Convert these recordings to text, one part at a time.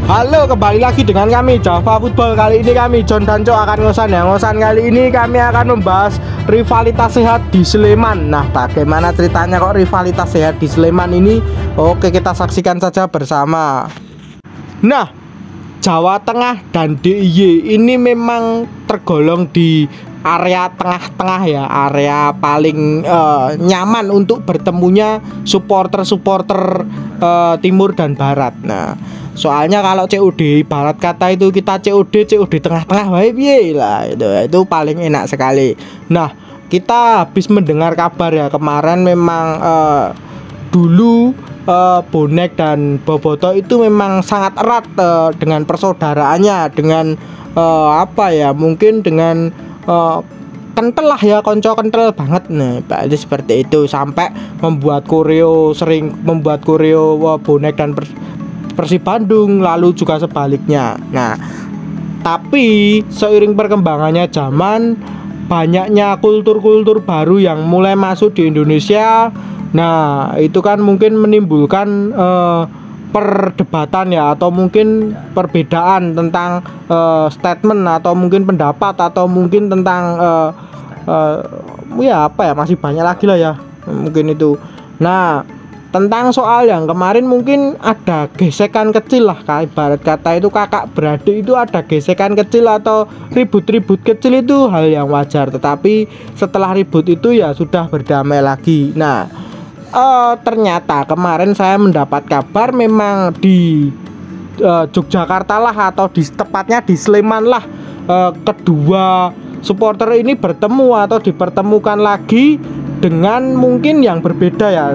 Halo, kembali lagi dengan kami Java Football. Kali ini kami John dan Cok akan ngosan kali ini kami akan membahas rivalitas sehat di Sleman. Nah, bagaimana ceritanya kok rivalitas sehat di Sleman ini? Oke, kita saksikan saja bersama. Nah, Jawa Tengah dan DIY ini memang tergolong di area tengah-tengah ya, area paling nyaman untuk bertemunya supporter-supporter timur dan barat. Nah, soalnya kalau COD barat kata itu kita COD tengah-tengah wae piye lah, itu paling enak sekali. Nah, kita habis mendengar kabar ya kemarin memang dulu Bonek dan Boboto itu memang sangat erat dengan persaudaraannya, dengan apa ya, mungkin dengan kental lah ya, konco kental banget. Nah, berarti seperti itu sampai membuat koreo, sering membuat koreo Bonek dan Persib Bandung, lalu juga sebaliknya. Nah, tapi seiring perkembangannya zaman, banyaknya kultur-kultur baru yang mulai masuk di Indonesia. Nah, itu kan mungkin menimbulkan perdebatan ya, atau mungkin perbedaan tentang statement, atau mungkin pendapat, atau mungkin tentang ya apa ya, masih banyak lagi lah ya mungkin itu. Nah, tentang soal yang kemarin mungkin ada gesekan kecil lah, ibarat kata itu kakak beradik itu ada gesekan kecil atau ribut-ribut kecil, itu hal yang wajar. Tetapi setelah ribut itu ya sudah berdamai lagi. Nah, ternyata kemarin saya mendapat kabar memang di Yogyakarta lah, atau tepatnya di Sleman lah, kedua supporter ini bertemu atau dipertemukan lagi dengan mungkin yang berbeda ya,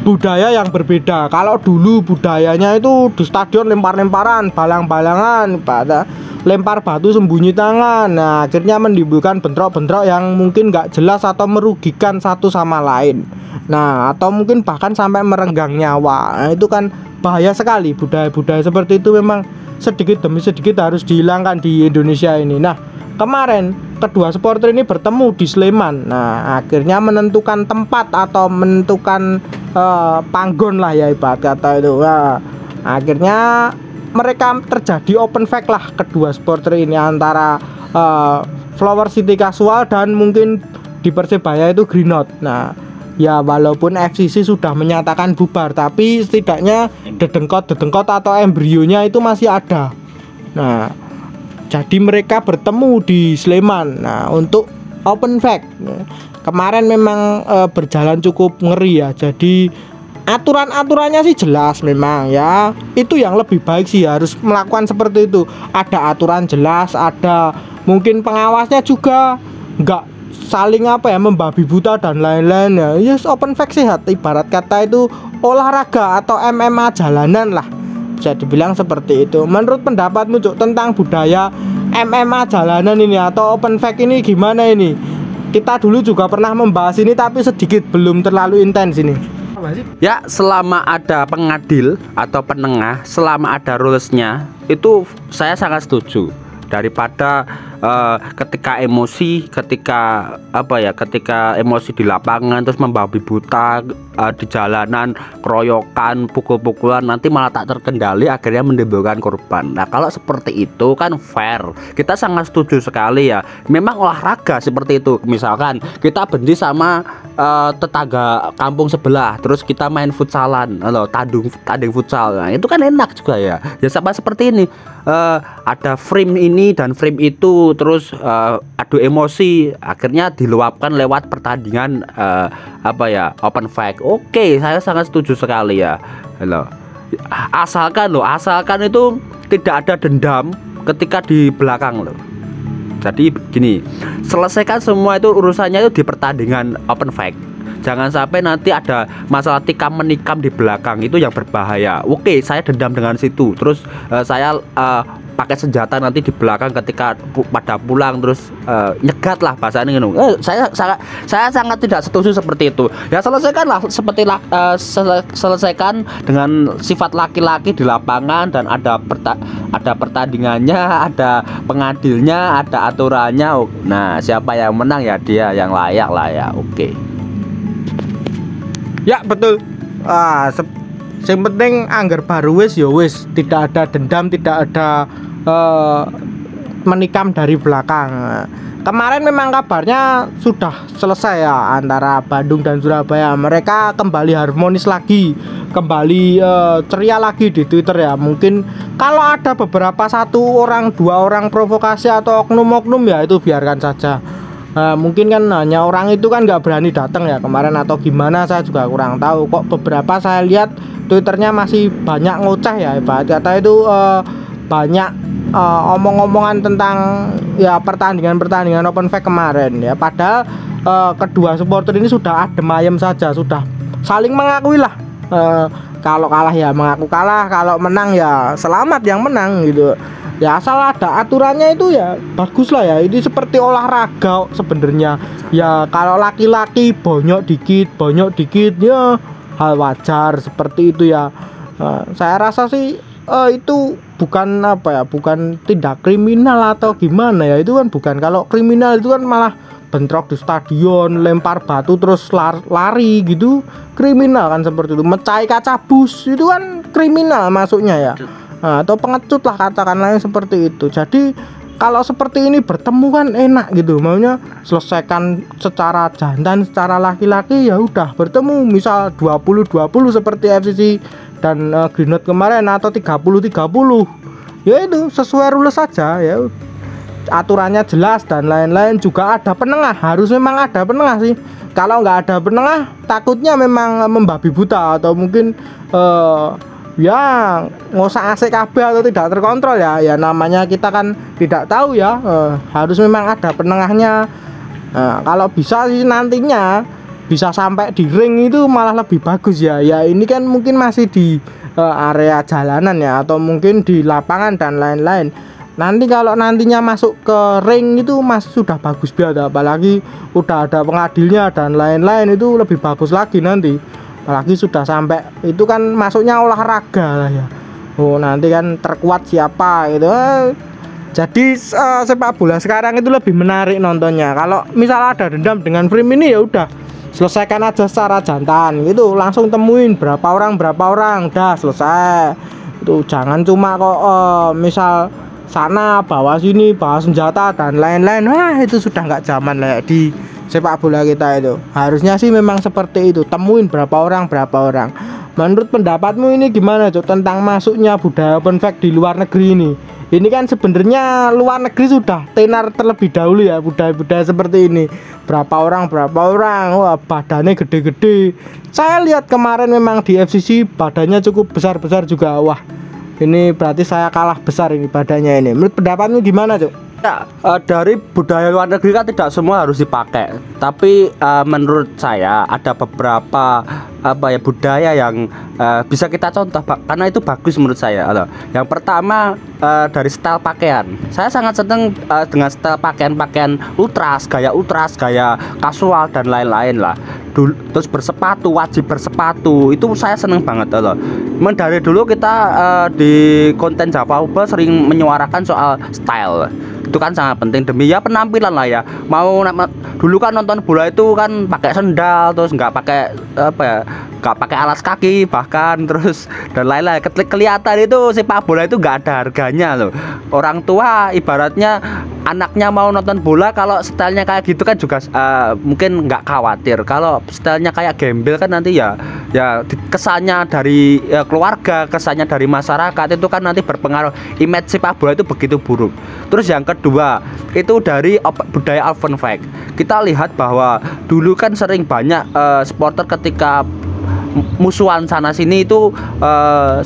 budaya yang berbeda. Kalau dulu budayanya itu di stadion lempar-lemparan, balang-balangan, pada lempar batu sembunyi tangan. Nah, akhirnya menimbulkan bentrok-bentrok yang mungkin nggak jelas atau merugikan satu sama lain. Nah, atau mungkin bahkan sampai merenggang nyawa. Nah, itu kan bahaya sekali. Budaya-budaya seperti itu memang sedikit demi sedikit harus dihilangkan di Indonesia ini. Nah, kemarin kedua supporter ini bertemu di Sleman. Nah, akhirnya menentukan tempat atau menentukan panggon lah ya, ibarat kata itu. Nah, akhirnya mereka terjadi open fight lah, kedua supporter ini, antara Flower City Casual dan mungkin di Persebaya itu Greenwood. Nah, ya walaupun FCC sudah menyatakan bubar, tapi setidaknya dedengkot atau embrionya itu masih ada. Nah, jadi mereka bertemu di Sleman. Nah, untuk open fight kemarin memang berjalan cukup ngeri ya. Jadi aturan-aturannya sih jelas memang ya. Itu yang lebih baik sih, harus melakukan seperti itu. Ada aturan jelas, ada mungkin pengawasnya juga, nggak saling apa ya, membabi buta dan lain-lain ya. Yes, open fight sehat, ibarat kata itu olahraga atau MMA jalanan lah, bisa dibilang seperti itu. Menurut pendapatmu Cuk, tentang budaya MMA jalanan ini atau open fight ini gimana ini? Kita dulu juga pernah membahas ini tapi sedikit, belum terlalu intens ini. Ya, selama ada pengadil atau penengah, selama ada rulesnya, itu saya sangat setuju. Daripada ketika emosi, ketika emosi di lapangan terus membabi buta di jalanan, keroyokan, pukul-pukulan, nanti malah tak terkendali, akhirnya menimbulkan korban. Nah, kalau seperti itu kan fair, kita sangat setuju sekali ya. Memang olahraga seperti itu, misalkan kita benci sama tetangga kampung sebelah, terus kita main futsalan atau tanding futsal, nah, itu kan enak juga ya. Ya sama seperti ini, ada frame ini dan frame itu, terus adu emosi, akhirnya diluapkan lewat pertandingan open fight. Oke, saya sangat setuju sekali ya. Asalkan itu tidak ada dendam ketika di belakang loh. Jadi gini, selesaikan semua itu urusannya itu di pertandingan open fight. Jangan sampai nanti ada masalah tikam menikam di belakang, itu yang berbahaya. Oke, saya dendam dengan situ, terus saya pakai senjata nanti di belakang ketika pada pulang, terus nyegat lah bahasanya gitu. Saya sangat tidak setuju seperti itu. Ya selesaikanlah selesaikan dengan sifat laki-laki di lapangan, dan ada pertandingannya, ada pengadilnya, ada aturannya. Nah, siapa yang menang ya dia yang layak lah ya. Oke. Ya betul. Yang penting angger baru wis ya wis, tidak ada dendam, tidak ada menikam dari belakang. Kemarin memang kabarnya sudah selesai ya antara Bandung dan Surabaya. Mereka kembali harmonis lagi, kembali ceria lagi di Twitter ya. Mungkin kalau ada beberapa satu orang, dua orang provokasi atau oknum-oknum ya itu biarkan saja. Mungkin kan hanya orang itu kan nggak berani datang ya kemarin atau gimana, saya juga kurang tahu. Kok beberapa saya lihat Twitternya masih banyak ngoceh ya, ibarat kata itu banyak omong-omongan tentang ya pertandingan open fight kemarin ya. Padahal kedua supporter ini sudah adem ayem saja, sudah saling mengakui lah. Kalau kalah ya mengaku kalah, kalau menang ya selamat yang menang gitu. Ya asal ada aturannya itu ya bagus lah ya. Ini seperti olahraga sebenarnya. Ya kalau laki-laki bonyok dikit ya hal wajar seperti itu ya. Saya rasa sih itu bukan bukan tindak kriminal atau gimana ya, itu kan bukan. Kalau kriminal itu kan malah bentrok di stadion, lempar batu terus lari gitu, kriminal kan seperti itu. Mecahi kaca bus itu kan kriminal masuknya ya. Atau pengecut lah katakanlah seperti itu. Jadi kalau seperti ini bertemu kan enak gitu, maunya selesaikan secara jantan, secara laki-laki ya udah bertemu misal 20-20 seperti FCC dan Green Note kemarin atau 30-30 ya itu sesuai rules saja ya, aturannya jelas dan lain-lain. Juga ada penengah, harus memang ada penengah sih. Kalau nggak ada penengah takutnya memang membabi buta atau mungkin ya ngosak asik kabeh atau tidak terkontrol ya. Ya namanya kita kan tidak tahu ya, harus memang ada penengahnya. Kalau bisa sih nantinya bisa sampai di ring itu malah lebih bagus ya. Ya ini kan mungkin masih di area jalanan ya, atau mungkin di lapangan dan lain-lain. Nanti kalau nantinya masuk ke ring itu sudah bagus banget, apalagi udah ada pengadilnya dan lain-lain, itu lebih bagus lagi nanti. Apalagi sudah sampai itu kan masuknya olahraga lah ya. Oh nanti kan terkuat siapa gitu. Jadi sepak bola sekarang itu lebih menarik nontonnya. Kalau misal ada dendam dengan frame ini ya udah selesaikan aja secara jantan gitu, langsung temuin berapa orang udah selesai. Itu jangan cuma kok misal sana bawa sini bawa senjata dan lain-lain. Wah itu sudah nggak zaman lah di sepak bola kita. Itu harusnya sih memang seperti itu, temuin berapa orang. Menurut pendapatmu ini gimana Cok tentang masuknya budaya open fight di luar negeri ini? Ini kan sebenarnya luar negeri sudah tenar terlebih dahulu ya budaya-budaya seperti ini. Berapa orang, wah badannya gede-gede. Saya lihat kemarin memang di FCC badannya cukup besar-besar juga. Wah ini berarti saya kalah besar ini badannya ini. Menurut pendapatmu gimana Cok? Ya, dari budaya luar negeri kan tidak semua harus dipakai. Tapi menurut saya ada beberapa budaya yang bisa kita contoh karena itu bagus menurut saya. Yang pertama dari style pakaian. Saya sangat senang dengan style pakaian gaya ultras, gaya kasual dan lain-lain lah. Terus bersepatu, wajib bersepatu. Itu saya seneng banget loh. Dari dulu kita di konten Java Uber sering menyuarakan soal style. Itu kan sangat penting demi ya penampilan lah ya. Dulu kan nonton bola itu kan pakai sendal, terus nggak pakai alas kaki bahkan, terus dan lain-lain. Kelihatan itu sepak bola itu nggak ada harganya loh. Orang tua ibaratnya anaknya mau nonton bola kalau stylenya kayak gitu kan juga mungkin nggak khawatir. Kalau stylenya kayak gembel kan nanti ya kesannya dari keluarga, kesannya dari masyarakat itu kan nanti berpengaruh, image sepak bola itu begitu buruk. Terus yang kedua itu dari budaya open fight. Kita lihat bahwa dulu kan sering banyak supporter ketika musuhan sana sini itu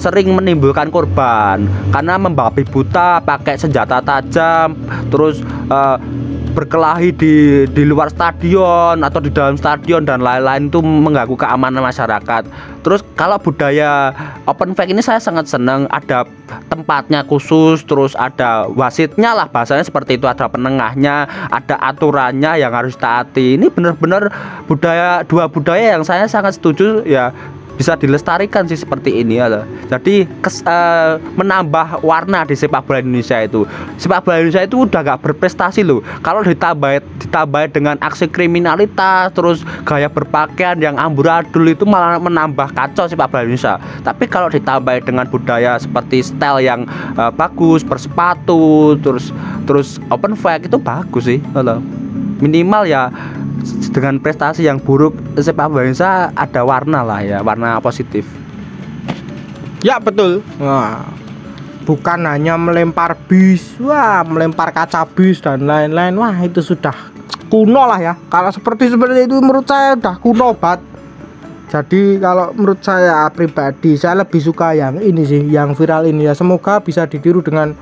sering menimbulkan korban karena membabi buta, pakai senjata tajam, terus berkelahi di luar stadion atau di dalam stadion dan lain-lain, itu mengganggu keamanan masyarakat. Terus kalau budaya open fight ini saya sangat senang, ada tempatnya khusus, terus ada wasitnya lah bahasanya seperti itu, ada penengahnya, ada aturannya yang harus taati. Ini benar-benar dua budaya yang saya sangat setuju ya. bisa dilestarikan sih seperti ini ya. Jadi menambah warna di sepak bola Indonesia itu. Sepak bola Indonesia itu udah gak berprestasi loh. Kalau ditambah dengan aksi kriminalitas, terus gaya berpakaian yang amburadul, itu malah menambah kacau sepak bola Indonesia. Tapi kalau ditambah dengan budaya seperti style yang bagus, bersepatu, terus open flag, itu bagus sih. Minimal ya dengan prestasi yang buruk sepak bola Indonesia ada warna lah ya, warna positif. Ya betul. Wah, bukan hanya melempar bis, wah melempar kaca bis dan lain-lain. Wah itu sudah kuno lah ya. Kalau seperti itu menurut saya udah kuno banget. Jadi kalau menurut saya pribadi, saya lebih suka yang ini sih, yang viral ini ya. Semoga bisa ditiru dengan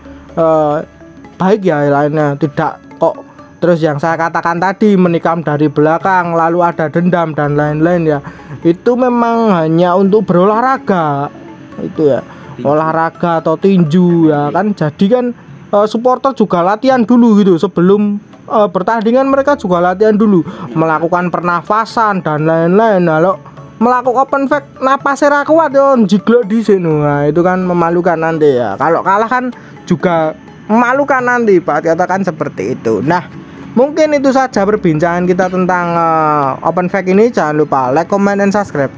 baik ya lainnya, tidak kok terus yang saya katakan tadi menikam dari belakang lalu ada dendam dan lain-lain ya. Itu memang hanya untuk berolahraga itu ya, olahraga atau tinju ya kan. Jadi kan supporter juga latihan dulu gitu sebelum pertandingan, mereka juga latihan dulu melakukan pernafasan dan lain-lain. Kalau melakukan open flag napasnya ra kuat yo jiglok di sini. Nah itu kan memalukan nanti ya. Kalau kalah kan juga memalukan nanti, Pak, katakan seperti itu. Nah mungkin itu saja perbincangan kita tentang open flag ini. Jangan lupa like, comment, dan subscribe.